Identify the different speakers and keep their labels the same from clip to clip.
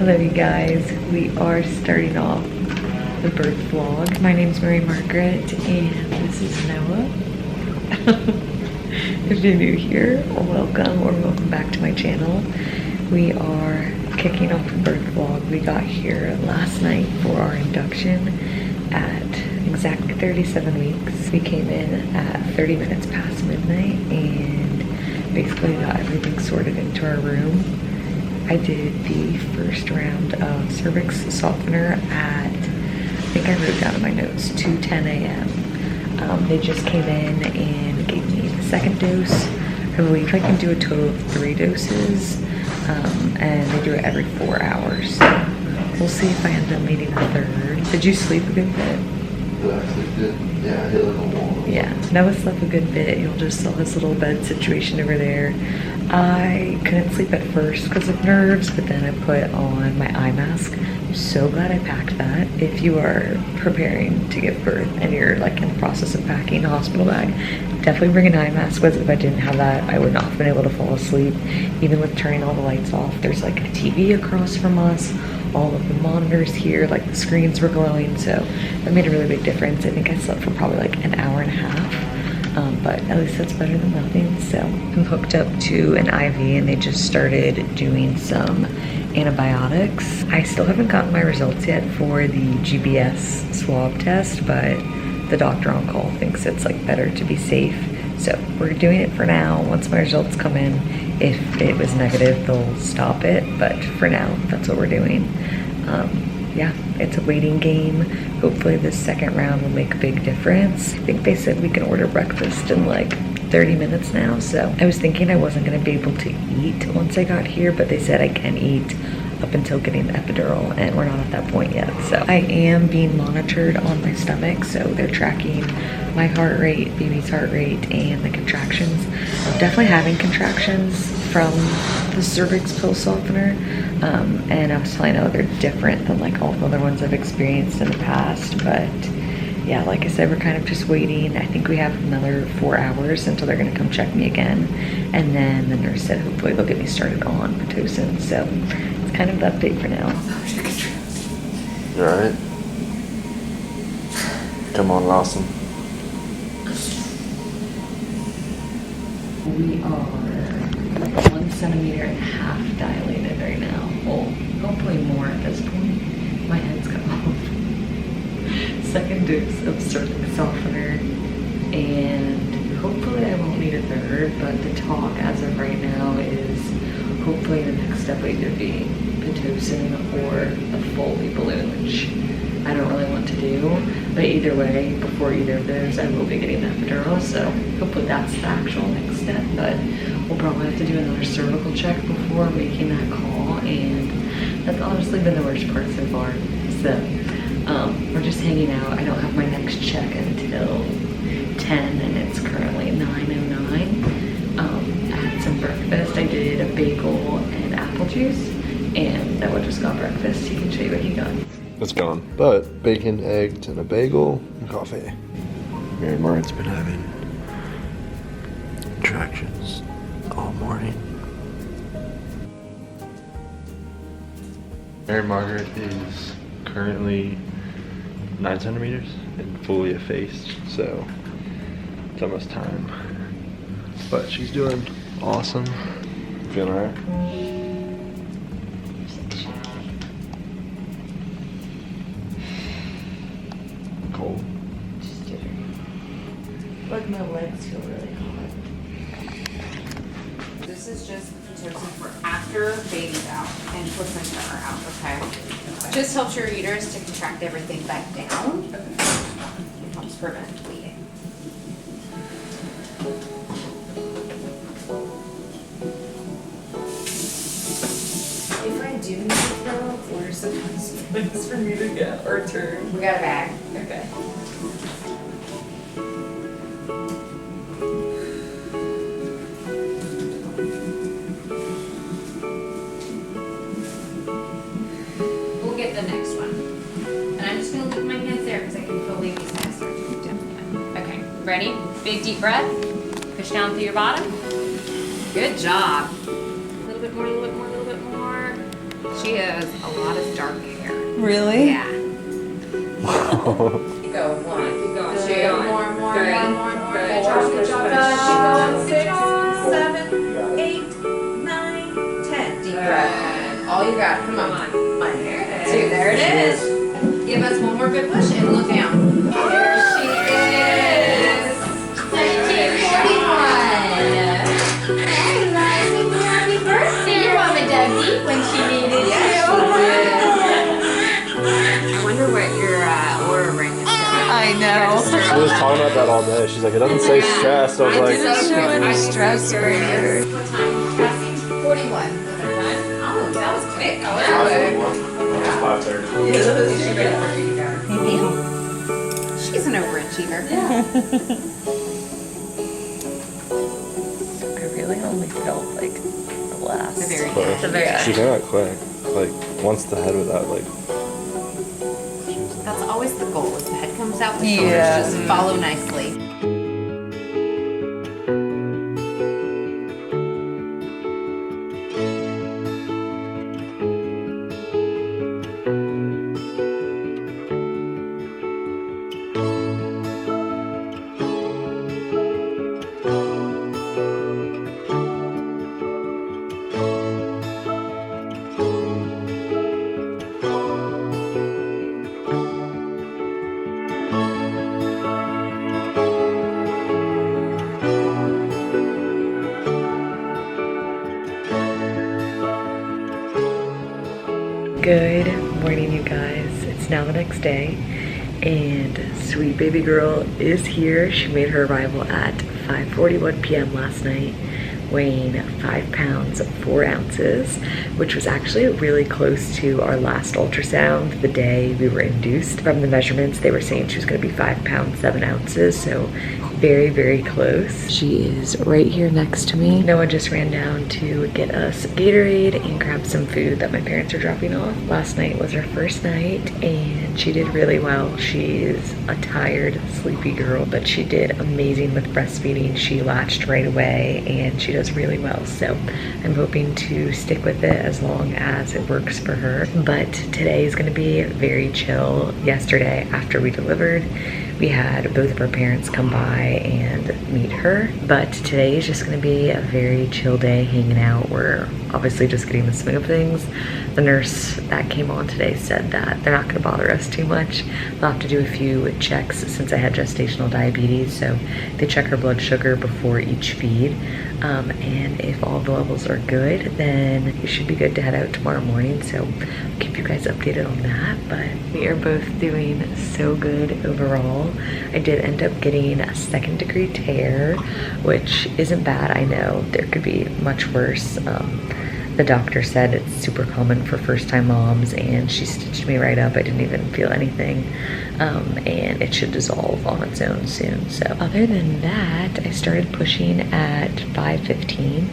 Speaker 1: Hello you guys, we are starting off the birth vlog. My name's Mary Margaret and this is Noah. If you're new here, welcome or welcome back to my channel. We are kicking off the birth vlog. We got here last night for our induction at exactly 37 weeks. We came in at 30 minutes past midnight and basically got everything sorted into our room. I did the first round of cervix softener at, I think I wrote down in my notes, 2:10 a.m. They just came in and gave me the second dose. I believe I can do a total of 3 doses, and they do it every 4 hours. So we'll see if I end up needing a third. Did you sleep a good bit?
Speaker 2: Yeah, I slept good. Yeah, I hit like a wall.
Speaker 1: Yeah, Noah slept a good bit. You'll just saw his little bed situation over there. I couldn't sleep at first because of nerves, but then I put on my eye mask. I'm so glad I packed that. If you are preparing to give birth and you're like in the process of packing a hospital bag, definitely bring an eye mask with it. If I didn't have that, I would not have been able to fall asleep. Even with turning all the lights off, there's like a TV across from us. All of the monitors here, like the screens were glowing, so that made a really big difference. I think I slept for probably like an hour and a half, but at least that's better than nothing. So I'm hooked up to an IV and they just started doing some antibiotics. I still haven't gotten my results yet for the GBS swab test, but the doctor on call thinks it's like better to be safe. So we're doing it for now. Once my results come in, if it was negative, they'll stop it. But for now, that's what we're doing. Yeah, it's a waiting game. Hopefully this second round will make a big difference. I think they said we can order breakfast in like 30 minutes now. So I was thinking I wasn't gonna be able to eat once I got here, but they said I can eat up until getting the epidural, and we're not at that point yet. So I am being monitored on my stomach, so they're tracking my heart rate, baby's heart rate, and the contractions. I'm definitely having contractions from the cervix pill softener, and I was telling you, they're different than like all the other ones I've experienced in the past, but yeah, like I said, we're kind of just waiting. I think we have another 4 hours until they're gonna come check me again, and then the nurse said hopefully they'll get me started on Pitocin. So it's kind of the update for now.
Speaker 2: You alright? Come on, Lawson.
Speaker 1: We are 1.5 centimeters dilated right now. Well, hopefully more at this point. My head's cut off. Second dose of cervix softener, and hopefully I won't need a third, but the talk as of right now is hopefully the next step will either be Pitocin or a Foley balloon, which I don't really want to do, but either way, before either of those, I will be getting an epidural, so hopefully that's the actual next step. But we'll probably have to do another cervical check before making that call, and that's honestly been the worst part so far. So we're just hanging out. I don't have my next check until 10, and it's currently 9:09. I had some breakfast. I did a bagel and apple juice, and Noah just got breakfast. He can show you what he got.
Speaker 2: It's gone. But bacon, eggs, and a bagel and coffee. Mary Margaret's been having contractions all morning. Mary Margaret is currently 9 centimeters and fully effaced, so it's almost time. But she's doing awesome. Feeling alright? Cold.
Speaker 1: Just jittery. Like my legs feel really hot.
Speaker 3: This is just Pitocin for after baby's out and placenta are out, okay? Just helps your uterus to contract everything back down. It helps prevent bleeding. If I do need to throw, order some things for me to get or turn. We got a bag. Okay. We'll get the next one. And I'm just gonna leave my hands there because I can feel baby's head start to move down. Okay, ready? Big deep breath. Push down through your bottom. Good job. A little bit more, a little bit more, a little bit more. She has a lot of dark hair.
Speaker 1: Really?
Speaker 3: Yeah. Keep going. 1, keep going. 2, more. Good job. Keep going. 6, 7, 8, 9, 10. Deep breath. All you got. Come on. 1, 2. There it is. Give us one more good push and look down. There she is. 1941. Hey, Lexi, happy birthday. Your mama dug deep when she needed you. I wonder what your aura ring is.
Speaker 1: I know.
Speaker 2: She was talking about that all day. She's like, it doesn't say stress. I was like,
Speaker 1: didn't show any stress or anything.
Speaker 3: What time? Passing 41. Oh, that was quick. Oh, that was 5:30. She's an overachiever.
Speaker 1: I really only felt like the last.
Speaker 3: The very
Speaker 2: quick.
Speaker 3: The very
Speaker 2: She came out quick. Like, once the head was out, like, she was like,
Speaker 3: That's always the goal. If the head comes out, the shoulders
Speaker 1: Yeah.
Speaker 3: just follow nicely.
Speaker 1: Good morning, you guys. It's now the next day, and sweet baby girl is here. She made her arrival at 5:41 p.m. last night, weighing 5 pounds 4 ounces, which was actually really close to our last ultrasound the day we were induced. From the measurements, they were saying she was going to be 5 pounds 7 ounces, so very, very close. She is right here next to me. Noah just ran down to get us Gatorade and grab some food that my parents are dropping off. Last night was her first night, and she did really well. She is a tired, sleepy girl, but she did amazing with breastfeeding. She latched right away, and she does really well. So I'm hoping to stick with it as long as it works for her. But today is going to be very chill. Yesterday, after we delivered, we had both of our parents come by and meet her, but today is just going to be a very chill day hanging out. We're obviously just getting the swing of things. The nurse that came on today said that they're not going to bother us too much. They'll have to do a few checks since I had gestational diabetes, so they check her blood sugar before each feed, and if all the levels are good, then we should be good to head out tomorrow morning. So I'll keep you guys updated on that. But we are both doing so good overall. I did end up getting a 2nd-degree tear, which isn't bad. I know there could be much worse. The doctor said it's super common for first-time moms, and she stitched me right up. I didn't even feel anything, and it should dissolve on its own soon. So other than that, I started pushing at 5:15,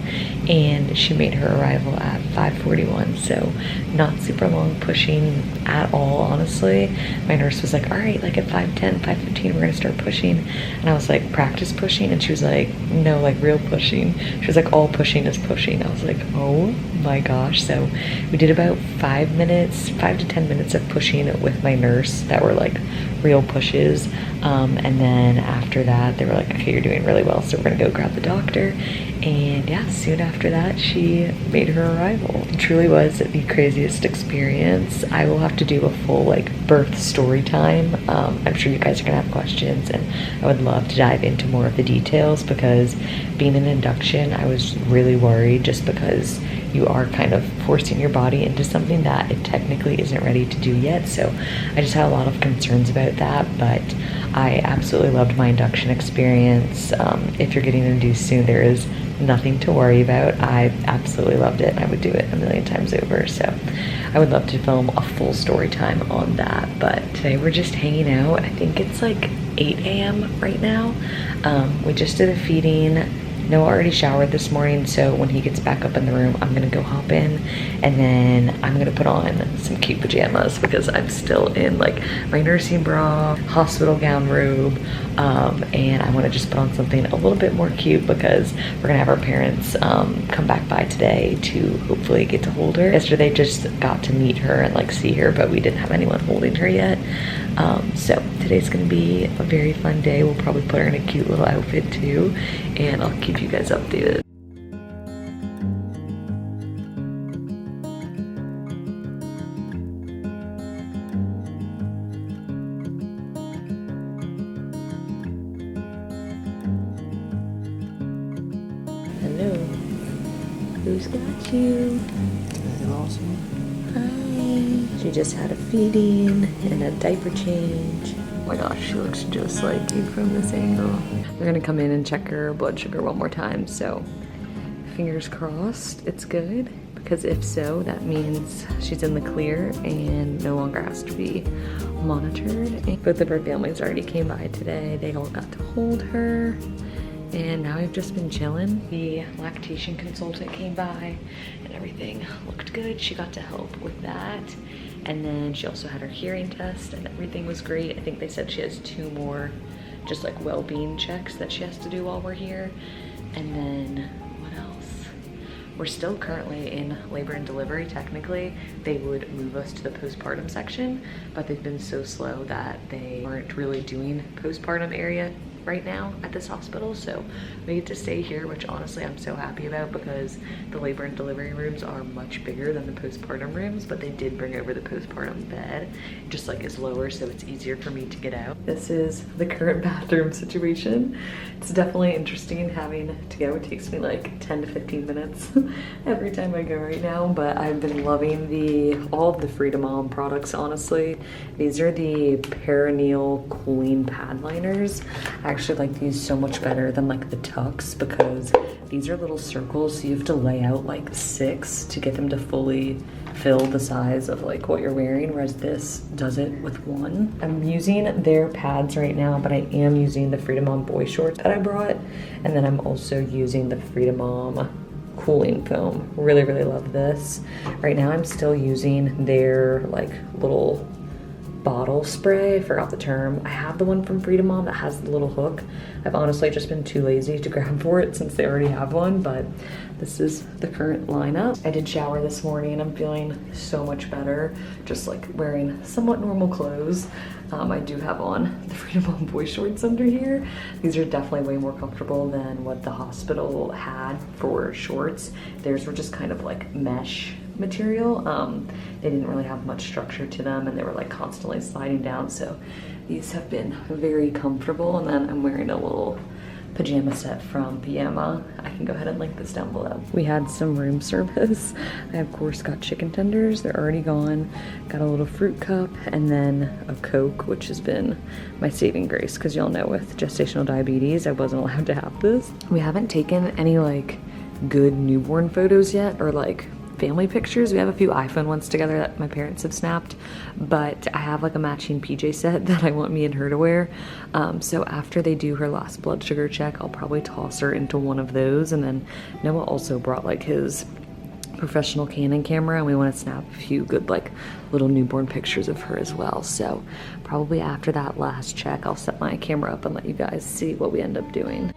Speaker 1: and she made her arrival at 5:41. So not super long pushing at all, honestly. My nurse was like, all right, like at 5:10, 5:15, we're gonna start pushing. And I was like, practice pushing? And she was like, no, like real pushing. She was like, all pushing is pushing. I was like, oh my gosh. So we did about 5 to 10 minutes of pushing with my nurse that were like real pushes, and then after that they were like, okay, you're doing really well, so we're gonna go grab the doctor. And yeah, soon after that she made her arrival. It truly was the craziest experience. I will have to do a full like birth story time. I'm sure you guys are gonna have questions, and I would love to dive into more of the details, because being an induction, I was really worried, just because you are kind of forcing your body into something that it technically isn't ready to do yet. So I just had a lot of concerns about that, but I absolutely loved my induction experience. If you're getting induced soon, there is nothing to worry about. I absolutely loved it, and I would do it a million times over. So I would love to film a full story time on that. But today we're just hanging out. I think it's like 8 a.m. right now. We just did a feeding, Noah already showered this morning, so when he gets back up in the room, I'm gonna go hop in, and then I'm gonna put on some cute pajamas because I'm still in like my nursing bra, hospital gown robe, and I want to just put on something a little bit more cute because we're gonna have our parents come back by today to hopefully get to hold her. Yesterday just got to meet her and like see her, but we didn't have anyone holding her yet. So today's gonna be a very fun day. We'll probably put her in a cute little outfit too, and I'll keep you guys updated. Hello, who's got you?
Speaker 2: Awesome.
Speaker 1: Hi. She just had a feeding and a diaper change. Oh my gosh, she looks just like you from this angle. They're gonna come in and check her blood sugar one more time, so fingers crossed it's good, because if so, that means she's in the clear and no longer has to be monitored. Both of her families already came by today. They all got to hold her. And now we've just been chilling. The lactation consultant came by and everything looked good. She got to help with that. And then she also had her hearing test and everything was great. I think they said she has 2 more just like well-being checks that she has to do while we're here. And then what else? We're still currently in labor and delivery. Technically, they would move us to the postpartum section, but they've been so slow that they aren't really doing postpartum area right now at this hospital, so we get to stay here, which honestly I'm so happy about because the labor and delivery rooms are much bigger than the postpartum rooms, but they did bring over the postpartum bed, just like is lower, so it's easier for me to get out. This is the current bathroom situation. It's definitely interesting having to go. It takes me like 10 to 15 minutes every time I go right now, but I've been loving all of the Freedom Mom products, honestly. These are the perineal cooling pad liners. I actually like these so much better than like the tucks because these are little circles, so you have to lay out like 6 to get them to fully fill the size of like what you're wearing, whereas this does it with 1. I'm using their pads right now, but I am using the Freedom Mom boy shorts that I brought, and then I'm also using the Freedom Mom cooling foam. Really, really love this. Right now I'm still using their like little bottle spray, I forgot the term. I have the one from Freedom Mom that has the little hook. I've honestly just been too lazy to grab for it since they already have one, but this is the current lineup. I did shower this morning and I'm feeling so much better, just like wearing somewhat normal clothes. I do have on the Freedom Mom boy shorts under here. These are definitely way more comfortable than what the hospital had for shorts. Theirs were just kind of like mesh material. They didn't really have much structure to them and they were like constantly sliding down, so these have been very comfortable. And then I'm wearing a little pajama set from Pajama. I can go ahead and link this down below. We had some room service. I of course got chicken tenders, they're already gone. Got a little fruit cup and then a Coke, which has been my saving grace because y'all know with gestational diabetes I wasn't allowed to have this. We haven't taken any like good newborn photos yet or like family pictures. We have a few iPhone ones together that my parents have snapped, but I have like a matching PJ set that I want me and her to wear. So after they do her last blood sugar check, I'll probably toss her into one of those. And then Noah also brought like his professional Canon camera and we want to snap a few good like little newborn pictures of her as well. So probably after that last check, I'll set my camera up and let you guys see what we end up doing.